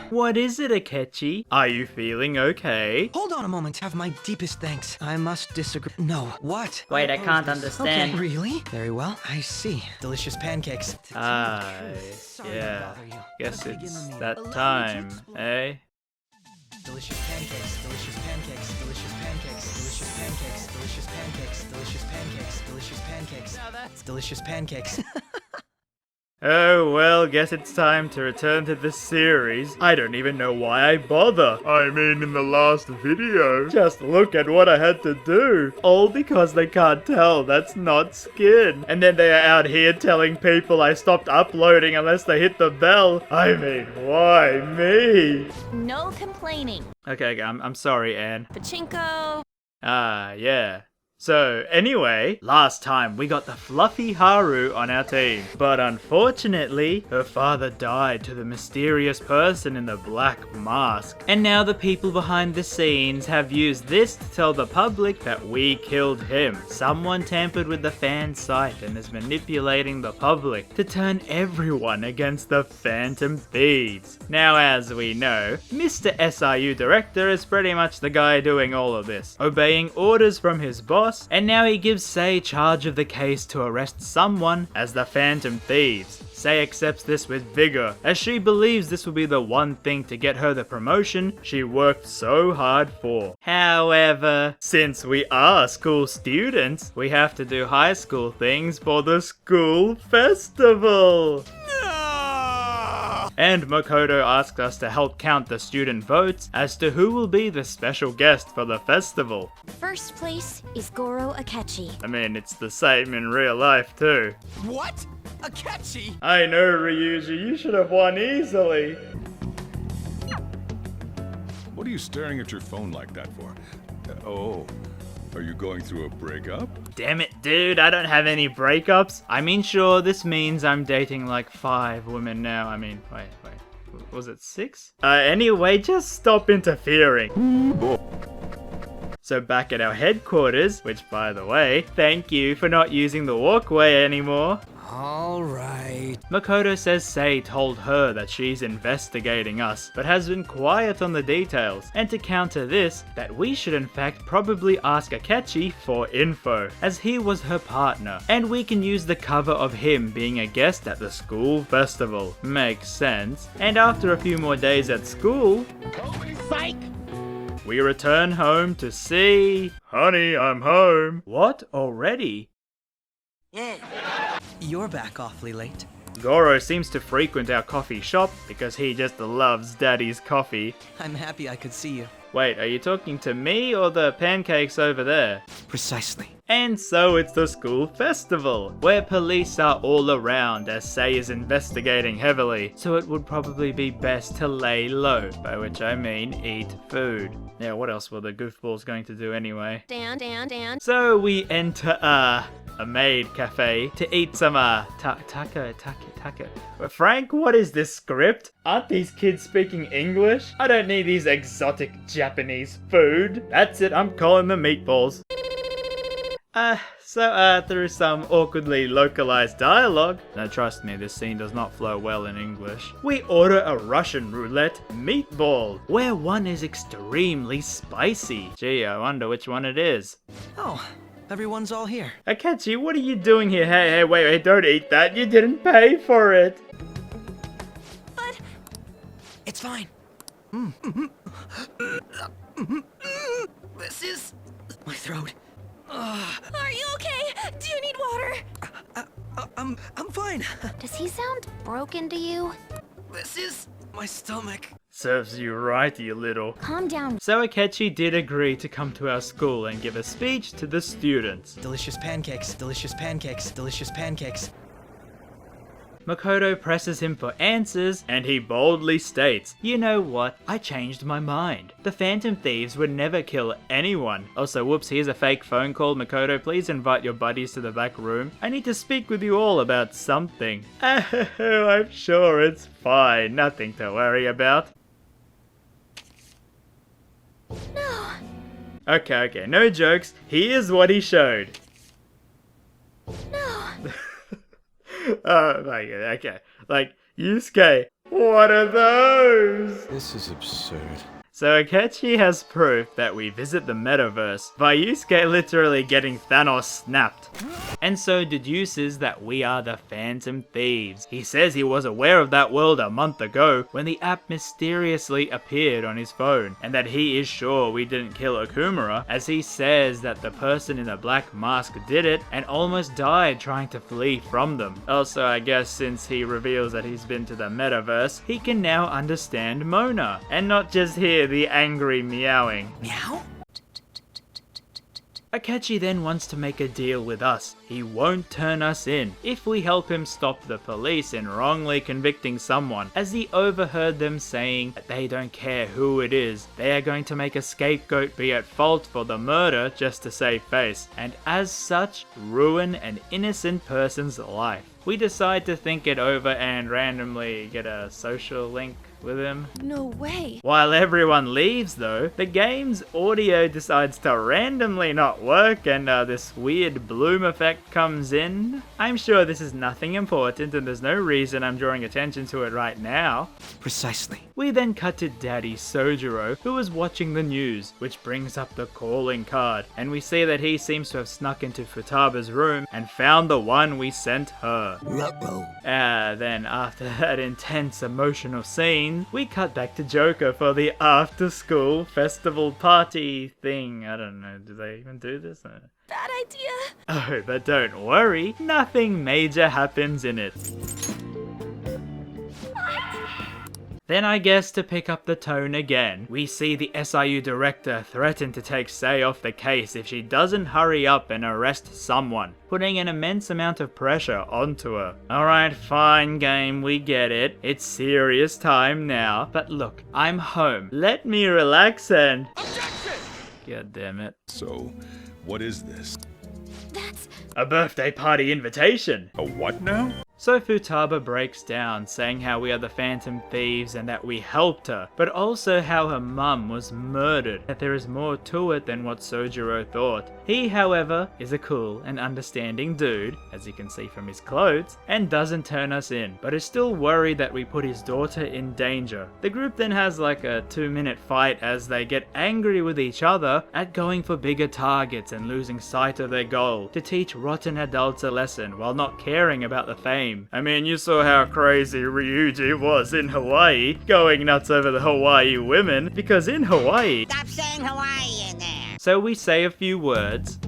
What is it, Akechi? Are you feeling okay? Hold on a moment. Have my deepest thanks. I must disagree. No. What? Wait, I can't oppose this. understand. Okay, really? Very well. I see. Delicious pancakes. Yeah. Guess it's that time, eh? Delicious pancakes, delicious pancakes, delicious pancakes, delicious pancakes, delicious pancakes, delicious pancakes, delicious pancakes. Now that's delicious pancakes. Oh well, guess it's time to return to the series. I don't even know why I bother. I mean, in the last video, just look at what I had to do. All because they can't tell that's not skin. And then they are out here telling people I stopped uploading unless they hit the bell. I mean, why me? No complaining. Okay, I'm sorry, Anne. Pachinko. Yeah. So, anyway, last time we got the fluffy Haru on our team, but unfortunately, her father died to the mysterious person in the black mask. And now the people behind the scenes have used this to tell the public that we killed him. Someone tampered with the fan site and is manipulating the public to turn everyone against the Phantom Thieves. Now, as we know, Mr. SRU Director is pretty much the guy doing all of this, obeying orders from his boss, and now he gives Sei charge of the case to arrest someone as the Phantom Thieves. Sei accepts this with vigor, as she believes this will be the one thing to get her the promotion she worked so hard for. However, since we are school students, we have to do high school things for the school festival. And Makoto asks us to help count the student votes as to who will be the special guest for the festival. First place is Goro Akechi. I mean, it's the same in real life too. What? Akechi? I know, Ryuji, you should have won easily. What are you staring at your phone like that for? Oh, are you going through a breakup? Damn it, dude, I don't have any breakups. I mean, sure, this means I'm dating like 5 women now. I mean, wait. Was it 6? Anyway, just stop interfering. So back at our headquarters, which by the way, thank you for not using the walkway anymore. Alright. Makoto says Sei told her that she's investigating us, but has been quiet on the details, and to counter this, that we should in fact probably ask Akechi for info, as he was her partner, and we can use the cover of him being a guest at the school festival. Makes sense. And after a few more days at school, we return home to see... Honey, I'm home. What? Already? You're back awfully late. Goro seems to frequent our coffee shop because he just loves Daddy's coffee. I'm happy I could see you. Wait, are you talking to me or the pancakes over there? Precisely. And so it's the school festival, where police are all around as Sei is investigating heavily, so it would probably be best to lay low, by which I mean eat food. Yeah, what else were the goofballs going to do anyway? Dan. So we enter a maid cafe to eat some taco. Frank, what is this script? Aren't these kids speaking English? I don't need these exotic Japanese food. That's it, I'm calling them meatballs. So through some awkwardly localized dialogue, now trust me, this scene does not flow well in English, we order a Russian roulette meatball, where one is extremely spicy. Gee, I wonder which one it is. Oh, everyone's all here. Akechi, what are you doing here? Hey, wait, don't eat that. You didn't pay for it. But... It's fine. This is... my throat. Are you okay? Do you need water? I'm fine. Does he sound broken to you? This is my stomach. Serves you right, you little. Calm down. So Akechi did agree to come to our school and give a speech to the students. Delicious pancakes, delicious pancakes, delicious pancakes. Makoto presses him for answers, and he boldly states, "You know what? I changed my mind. The Phantom Thieves would never kill anyone. Also, whoops, here's a fake phone call. Makoto, please invite your buddies to the back room. I need to speak with you all about something." Oh, I'm sure it's fine. Nothing to worry about. No. Okay, no jokes. Here's what he showed. No. Oh my god, okay. Like, Yusuke, What are those? This is absurd. So Akechi has proof that we visit the metaverse by Yusuke literally getting Thanos snapped. And so deduces that we are the Phantom Thieves. He says he was aware of that world a month ago when the app mysteriously appeared on his phone, and that he is sure we didn't kill Okumura, as he says that the person in the black mask did it and almost died trying to flee from them. Also, I guess since he reveals that he's been to the metaverse, he can now understand Mona, and not just hear the angry meowing. Meow? Akechi then wants to make a deal with us. He won't turn us in if we help him stop the police in wrongly convicting someone, as he overheard them saying that they don't care who it is. They are going to make a scapegoat be at fault for the murder just to save face, and as such, ruin an innocent person's life. We decide to think it over and randomly get a social link with him. No way. While everyone leaves though, the game's audio decides to randomly not work, and this weird bloom effect comes in. I'm sure this is nothing important and there's no reason I'm drawing attention to it right now. Precisely. We then cut to Daddy Sojiro, who is watching the news, which brings up the calling card, and we see that he seems to have snuck into Futaba's room and found the one we sent her. Then after that intense emotional scene, we cut back to Joker for the after-school festival party thing. I don't know, do they even do this? Bad idea. Oh, but don't worry, nothing major happens in it. Then I guess to pick up the tone again, we see the SIU director threaten to take Sei off the case if she doesn't hurry up and arrest someone, putting an immense amount of pressure onto her. Alright, fine game, we get it. It's serious time now, but look, I'm home. Let me relax and... Objection! God damn it. So, what is this? That's... A birthday party invitation! A what now? So Futaba breaks down, saying how we are the Phantom Thieves and that we helped her, but also how her mum was murdered, that there is more to it than what Sojiro thought. He, however, is a cool and understanding dude, as you can see from his clothes, and doesn't turn us in, but is still worried that we put his daughter in danger. The group then has like a 2-minute fight as they get angry with each other at going for bigger targets and losing sight of their goal, to teach rotten adults a lesson while not caring about the fame. I mean, you saw how crazy Ryuji was in Hawaii, going nuts over the Hawaii women, because in Hawaii... Stop saying Hawaii in there. So we say a few words.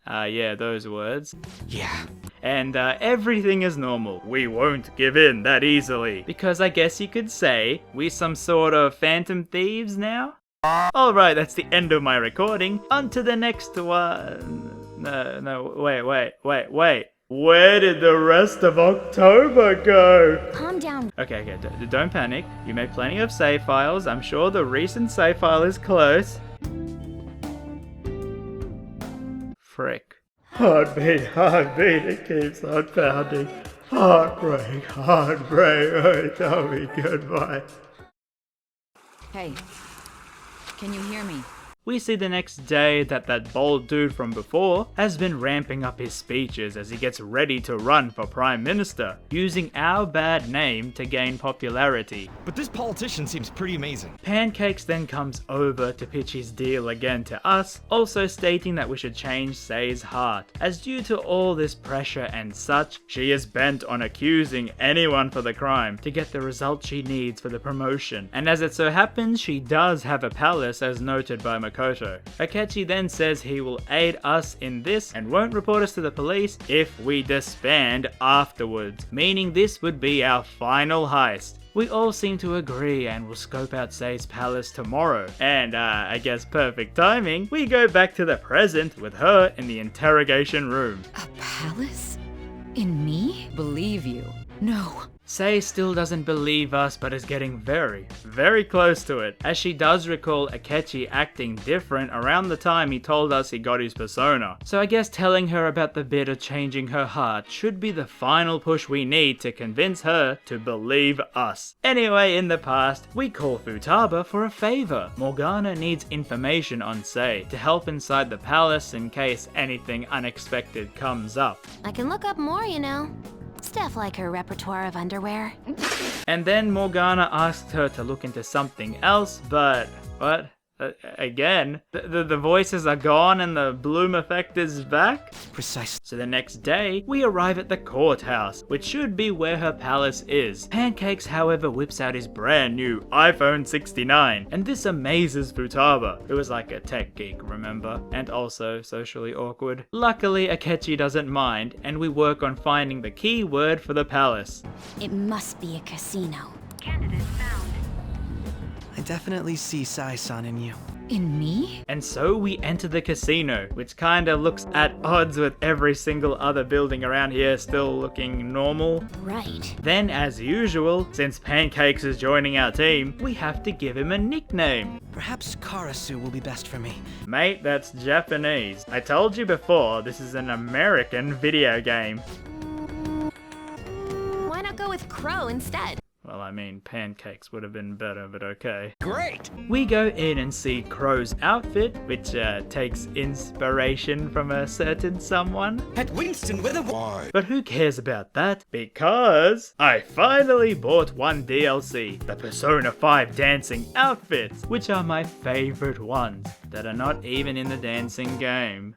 Yeah, those words. Yeah. And everything is normal. We won't give in that easily. Because I guess you could say, we some sort of Phantom Thieves now? Alright, that's the end of my recording. On to the next one. Wait. Where did the rest of October go? Calm down. Okay, don't panic. You made plenty of save files. I'm sure the recent save file is close. Frick. Heartbeat, it keeps on pounding. Heartbreak, oh, tell me goodbye. Hey, can you hear me? We see the next day that bald dude from before has been ramping up his speeches as he gets ready to run for Prime Minister, using our bad name to gain popularity. But this politician seems pretty amazing. Pancakes then comes over to pitch his deal again to us, also stating that we should change Sei's heart, as due to all this pressure and such, she is bent on accusing anyone for the crime to get the result she needs for the promotion. And as it so happens, she does have a palace as noted by Makoto. Akechi then says he will aid us in this and won't report us to the police if we disband afterwards, meaning this would be our final heist. We all seem to agree and will scope out Sei's palace tomorrow. And I guess perfect timing, we go back to the present with her in the interrogation room. A palace? In me? Believe you? No. Sei still doesn't believe us, but is getting very, very close to it, as she does recall Akechi acting different around the time he told us he got his persona. So I guess telling her about the bit of changing her heart should be the final push we need to convince her to believe us. Anyway, in the past, we call Futaba for a favor. Morgana needs information on Sei to help inside the palace in case anything unexpected comes up. I can look up more, you know. Stuff like her repertoire of underwear. And then Morgana asked her to look into something else, but what? Again, the voices are gone and the bloom effect is back? Precisely. So the next day, we arrive at the courthouse, which should be where her palace is. Pancakes, however, whips out his brand new iPhone 69, and this amazes Futaba, who is like a tech geek, remember? And also socially awkward. Luckily, Akechi doesn't mind, and we work on finding the key word for the palace. It must be a casino. I definitely see Sai-san in you. In me? And so we enter the casino, which kinda looks at odds with every single other building around here still looking normal. Right. Then, as usual, since Pancakes is joining our team, we have to give him a nickname. Perhaps Karasu will be best for me. Mate, that's Japanese. I told you before, this is an American video game. Why not go with Crow instead? Well, I mean, Pancakes would have been better, but okay. Great! We go in and see Crow's outfit, which takes inspiration from a certain someone. At Winston with a... Why? But who cares about that? Because I finally bought one DLC, the Persona 5 dancing outfits, which are my favorite ones that are not even in the dancing game.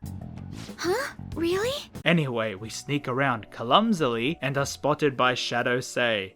Huh? Really? Anyway, we sneak around clumsily and are spotted by Shadow Sei.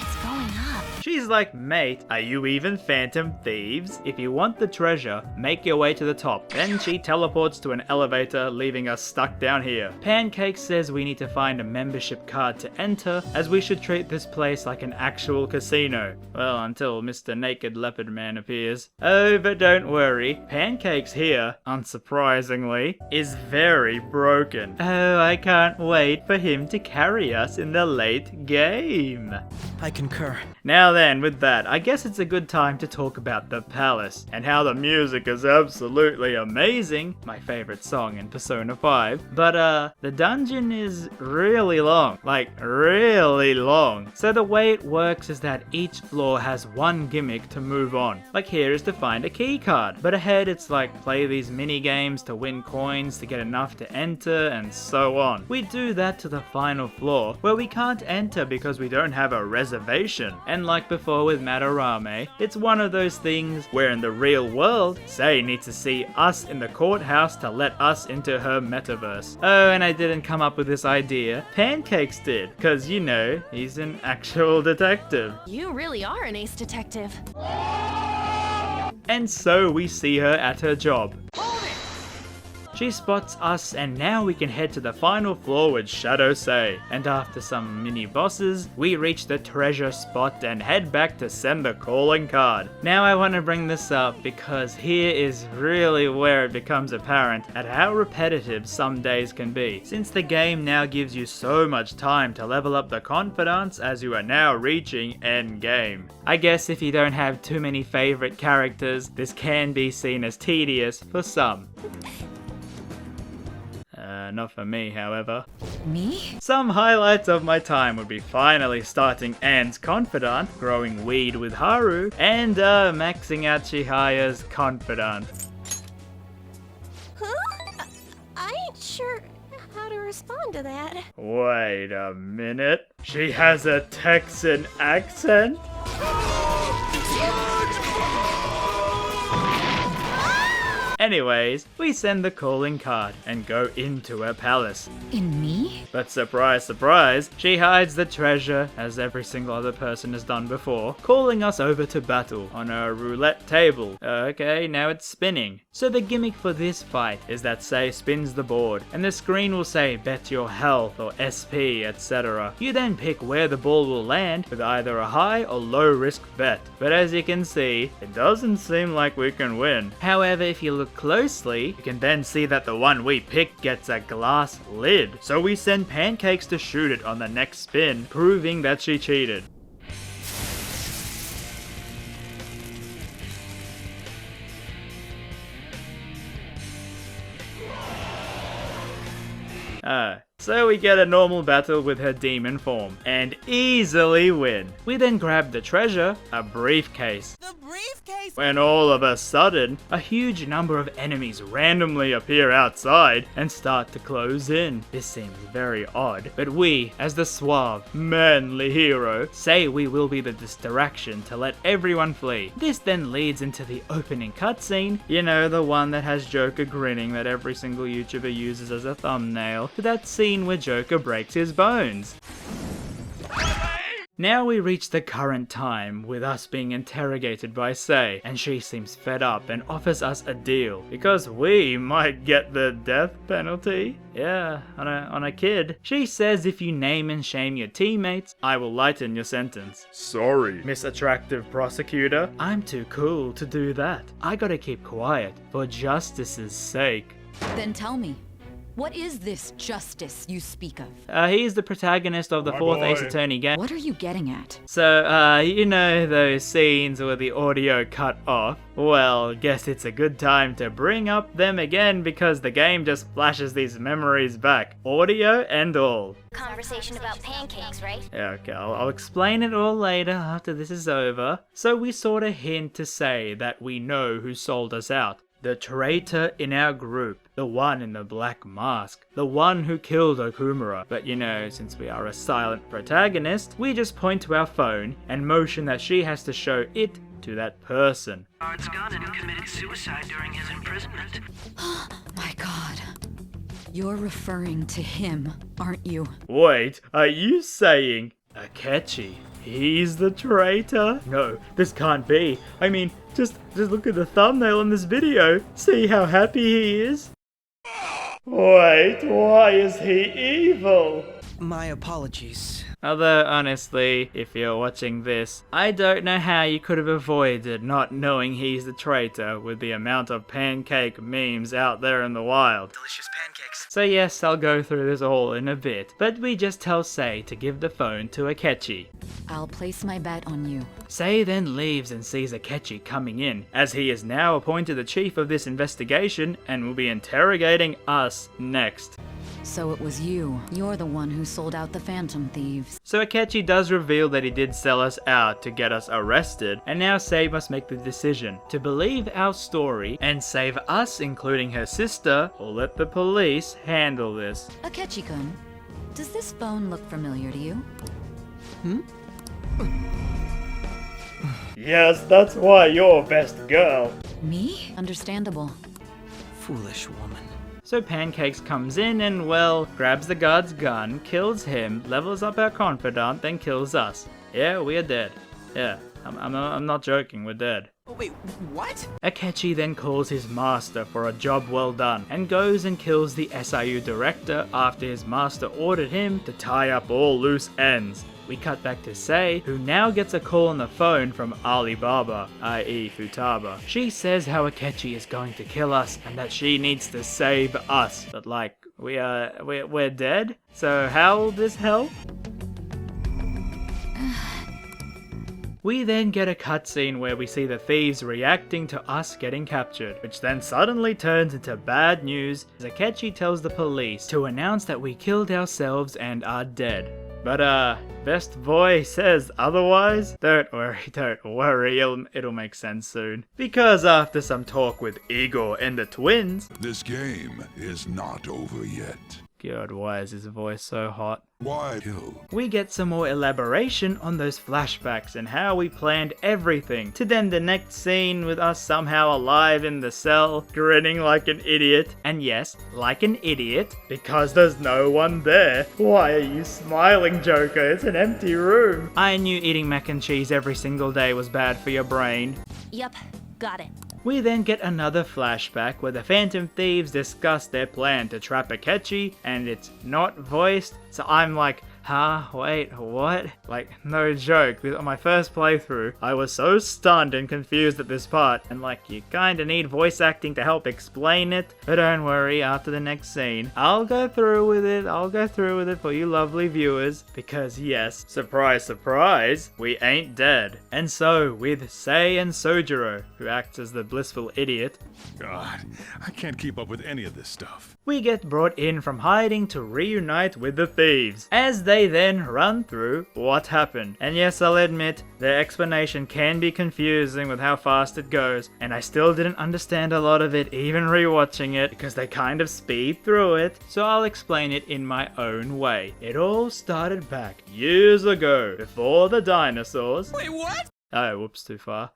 It's going up. She's like, mate, are you even Phantom Thieves? If you want the treasure, make your way to the top. Then she teleports to an elevator, leaving us stuck down here. Pancake says we need to find a membership card to enter, as we should treat this place like an actual casino. Well, until Mr. Naked Leopard Man appears. Oh, but don't worry, Pancake's here, unsurprisingly, is very broken. Oh, I can't wait for him to carry us in the late game. I concur. Now then, with that, I guess it's a good time to talk about the palace, and how the music is absolutely amazing, my favorite song in Persona 5, but the dungeon is really long, like really long. So the way it works is that each floor has one gimmick to move on. Like here is to find a key card, but ahead it's like play these mini games to win coins to get enough to enter, and so on. We do that to the final floor, where we can't enter because we don't have a reservation. And like before with Madarame, it's one of those things where in the real world, Sei needs to see us in the courthouse to let us into her metaverse. Oh, and I didn't come up with this idea. Pancakes did, cause you know, he's an actual detective. You really are an ace detective. And so we see her at her job. She spots us, and now we can head to the final floor with Shadow Sei. And after some mini bosses, we reach the treasure spot and head back to send the calling card. Now I want to bring this up because here is really where it becomes apparent at how repetitive some days can be, since the game now gives you so much time to level up the confidence as you are now reaching end game. I guess if you don't have too many favorite characters, this can be seen as tedious for some. Not for me, however. Me? Some highlights of my time would be finally starting Anne's confidant, growing weed with Haru, and maxing out Chihaya's confidant. Huh? I ain't sure how to respond to that. Wait a minute. She has a Texan accent? Anyways, we send the calling card and go into her palace. In me? But surprise, surprise, she hides the treasure, as every single other person has done before, calling us over to battle on a roulette table. Okay, now it's spinning. So the gimmick for this fight is that Sei spins the board, and the screen will say bet your health or SP, etc. You then pick where the ball will land with either a high or low risk bet. But as you can see, it doesn't seem like we can win. However, if you look closely, you can then see that the one we picked gets a glass lid. So we send Pancakes to shoot it on the next spin, proving that she cheated. So we get a normal battle with her demon form, and easily win. We then grab the treasure, a briefcase. The briefcase! When all of a sudden, a huge number of enemies randomly appear outside and start to close in. This seems very odd, but we, as the suave, manly hero, say we will be the distraction to let everyone flee. This then leads into the opening cutscene, you know, the one that has Joker grinning that every single YouTuber uses as a thumbnail, to that scene where Joker breaks his bones. Now we reach the current time with us being interrogated by Sei, and she seems fed up and offers us a deal because we might get the death penalty. Yeah, on a kid. She says if you name and shame your teammates, I will lighten your sentence. Sorry. Miss Attractive Prosecutor, I'm too cool to do that. I gotta keep quiet for justice's sake. Then tell me, what is this justice you speak of? He's the protagonist of the fourth Ace Attorney game. What are you getting at? So, you know those scenes where the audio cut off? Well, guess it's a good time to bring up them again because the game just flashes these memories back. Audio and all. Conversation about pancakes, right? Yeah, okay, I'll explain it all later after this is over. So we sorta hint to say that we know who sold us out. The traitor in our group, the one in the black mask, the one who killed Okumura. But you know, since we are a silent protagonist, we just point to our phone and motion that she has to show it to that person. Guard's gun and committed suicide during his imprisonment. My god. You're referring to him, aren't you? Wait, are you saying Akechi? He's the traitor? No, this can't be. I mean, just look at the thumbnail in this video. See how happy he is? Wait, why is he evil? My apologies. Although, honestly, if you're watching this, I don't know how you could have avoided not knowing he's the traitor with the amount of pancake memes out there in the wild. Delicious pancakes. So yes, I'll go through this all in a bit, but we just tell Sei to give the phone to Akechi. I'll place my bet on you. Sei then leaves and sees Akechi coming in, as he is now appointed the chief of this investigation and will be interrogating us next. So it was you. You're the one who sold out the Phantom Thieves. So Akechi does reveal that he did sell us out to get us arrested, and now Sei must make the decision to believe our story and save us, including her sister, or let the police handle this. Akechi-kun, does this phone look familiar to you? Yes, that's why you're best girl. Me? Understandable. Foolish woman. So Pancakes comes in and, well, grabs the guard's gun, kills him, levels up our confidant, then kills us. Yeah, we are dead. Yeah, I'm not joking, we're dead. Oh, wait, what? Akechi then calls his master for a job well done, and goes and kills the SIU director after his master ordered him to tie up all loose ends. We cut back to Sei, who now gets a call on the phone from Alibaba, i.e. Futaba. She says how Akechi is going to kill us and that she needs to save us. But like, we're dead? So how will this help? We then get a cutscene where we see the thieves reacting to us getting captured, which then suddenly turns into bad news as Akechi tells the police to announce that we killed ourselves and are dead. But Best Boy says otherwise. Don't worry, it'll make sense soon. Because after some talk with Igor and the twins... This game is not over yet. God, why is his voice so hot? Why kill? We get some more elaboration on those flashbacks and how we planned everything, to then the next scene with us somehow alive in the cell, grinning like an idiot. And yes, like an idiot, because there's no one there. Why are you smiling, Joker? It's an empty room. I knew eating mac and cheese every single day was bad for your brain. Yep, got it. We then get another flashback where the Phantom Thieves discuss their plan to trap Akechi, and it's not voiced, so I'm like, Huh? Wait, what? Like, no joke, on my first playthrough, I was so stunned and confused at this part, and like, you kinda need voice acting to help explain it, but don't worry, after the next scene, I'll go through with it for you lovely viewers, because yes, surprise, surprise, we ain't dead. And so, with Sei and Sojiro, who acts as the blissful idiot, God, I can't keep up with any of this stuff. we get brought in from hiding to reunite with the thieves, as they then run through what happened. And yes, I'll admit, their explanation can be confusing with how fast it goes, and I still didn't understand a lot of it even rewatching it, because they kind of speed through it, so I'll explain it in my own way. It all started back years ago, before the dinosaurs. Wait, what? Oh, whoops, too far.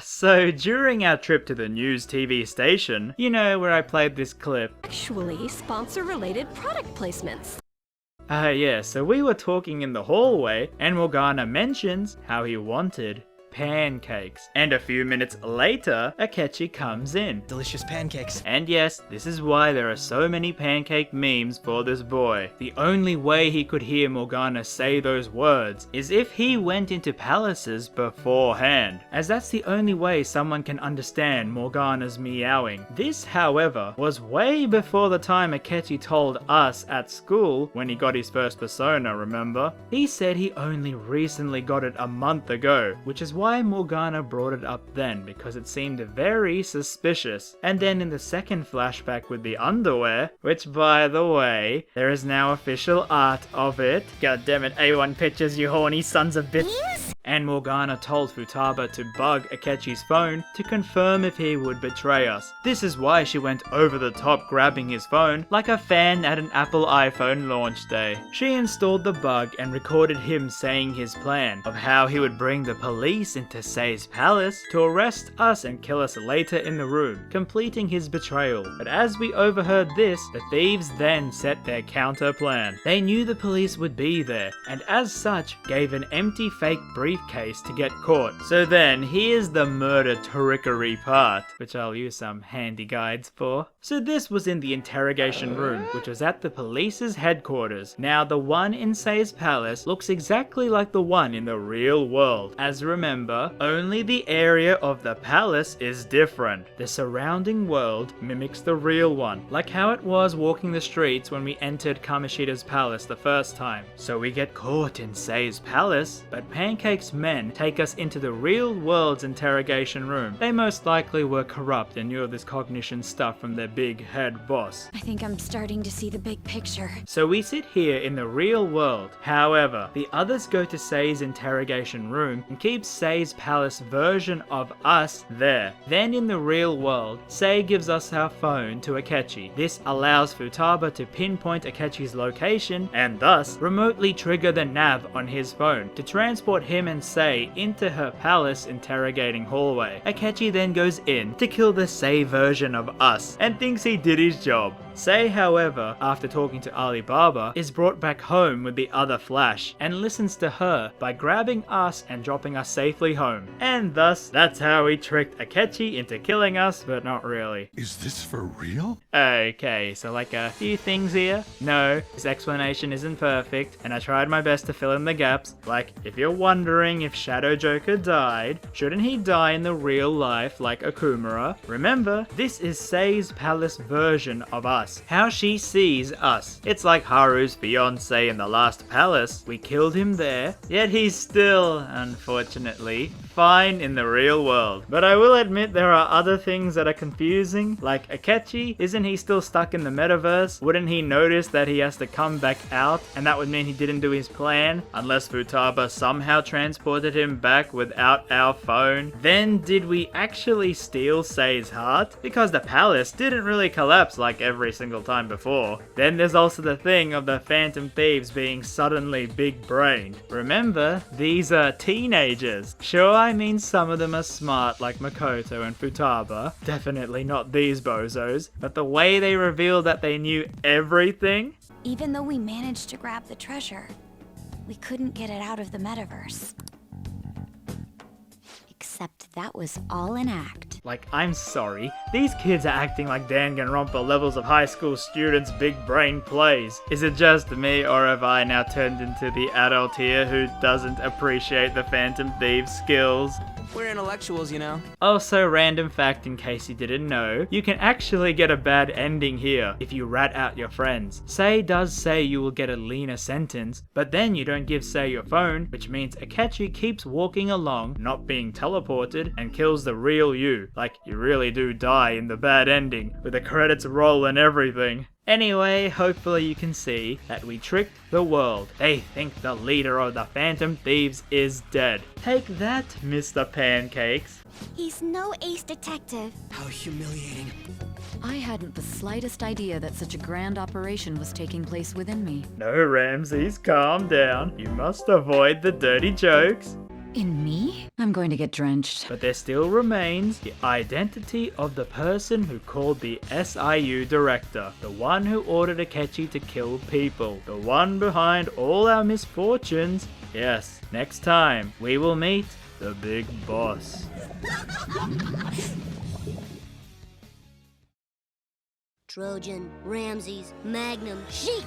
So during our trip to the news TV station, you know, where I played this clip. Actually, sponsor-related product placements. Yeah, so we were talking in the hallway, and Morgana mentions how he wanted pancakes. And a few minutes later, Akechi comes in. Delicious pancakes. And yes, this is why there are so many pancake memes for this boy. The only way he could hear Morgana say those words is if he went into palaces beforehand, as that's the only way someone can understand Morgana's meowing. This, however, was way before the time Akechi told us at school when he got his first persona, remember? He said he only recently got it a month ago, which is why Morgana brought it up then, because it seemed very suspicious. And then in the second flashback with the underwear, which by the way, there is now official art of it. God damn it, A1 Pictures, you horny sons of bitches. And Morgana told Futaba to bug Akechi's phone to confirm if he would betray us. This is why she went over the top grabbing his phone like a fan at an Apple iPhone launch day. She installed the bug and recorded him saying his plan of how he would bring the police into Sei's palace to arrest us and kill us later in the room, completing his betrayal. But as we overheard this, the thieves then set their counter plan. They knew the police would be there, and as such, gave an empty fake briefcase to get caught. So then, here's the murder trickery part, which I'll use some handy guides for. So this was in the interrogation room, which was at the police's headquarters. Now the one in Sei's palace looks exactly like the one in the real world. As remember, only the area of the palace is different. The surrounding world mimics the real one, like how it was walking the streets when we entered Kamoshida's palace the first time. So we get caught in Sei's palace, but Pancake's men take us into the real world's interrogation room. They most likely were corrupt and knew of this cognition stuff from their big head boss. I think I'm starting to see the big picture. So we sit here in the real world. However, the others go to Sei's interrogation room and keep Sei's palace version of us there. Then in the real world, Sei gives us our phone to Akechi. This allows Futaba to pinpoint Akechi's location and thus remotely trigger the nav on his phone to transport him and Sei into her palace interrogating hallway. Akechi then goes in to kill the Sei version of us and thinks he did his job. Sei, however, after talking to Alibaba, is brought back home with the other Flash and listens to her by grabbing us and dropping us safely home. And thus, that's how we tricked Akechi into killing us, but not really. Is this for real? Okay, so like a few things here. No, this explanation isn't perfect, and I tried my best to fill in the gaps. Like, if you're wondering if Shadow Joker died, shouldn't he die in the real life like Okumura? Remember, this is Sei's palace version of us. How she sees us. It's like Haru's fiance in the last palace. We killed him there, yet he's still, unfortunately, fine in the real world. But I will admit there are other things that are confusing, like Akechi, isn't he still stuck in the metaverse? Wouldn't he notice that he has to come back out, and that would mean he didn't do his plan, unless Futaba somehow transported him back without our phone? Then did we actually steal Sei's heart? Because the palace didn't really collapse like every single time before. Then there's also the thing of the Phantom Thieves being suddenly big-brained. Remember, these are teenagers. Sure, I mean some of them are smart like Makoto and Futaba, definitely not these bozos, but the way they revealed that they knew everything? Even though we managed to grab the treasure, we couldn't get it out of the metaverse. Except Except that was all an act. Like, I'm sorry, these kids are acting like Danganronpa levels of high school students' big brain plays. Is it just me, or have I now turned into the adult here who doesn't appreciate the Phantom Thieves' skills? We're intellectuals, you know. Also, random fact in case you didn't know, you can actually get a bad ending here if you rat out your friends. Sei does say you will get a leaner sentence, but then you don't give Sei your phone, which means Akechi keeps walking along, not being teleported, and kills the real you. Like, you really do die in the bad ending, with the credits roll and everything. Anyway, hopefully you can see that we tricked the world. They think the leader of the Phantom Thieves is dead. Take that, Mr. Pancakes. He's no ace detective. How humiliating. I hadn't the slightest idea that such a grand operation was taking place within me. No, RamZaes, calm down. You must avoid the dirty jokes. In me? I'm going to get drenched. But there still remains the identity of the person who called the SIU director, the one who ordered Akechi to kill people, the one behind all our misfortunes. Yes, next time we will meet the big boss. Trojan, RamZaes, Magnum, Sheik.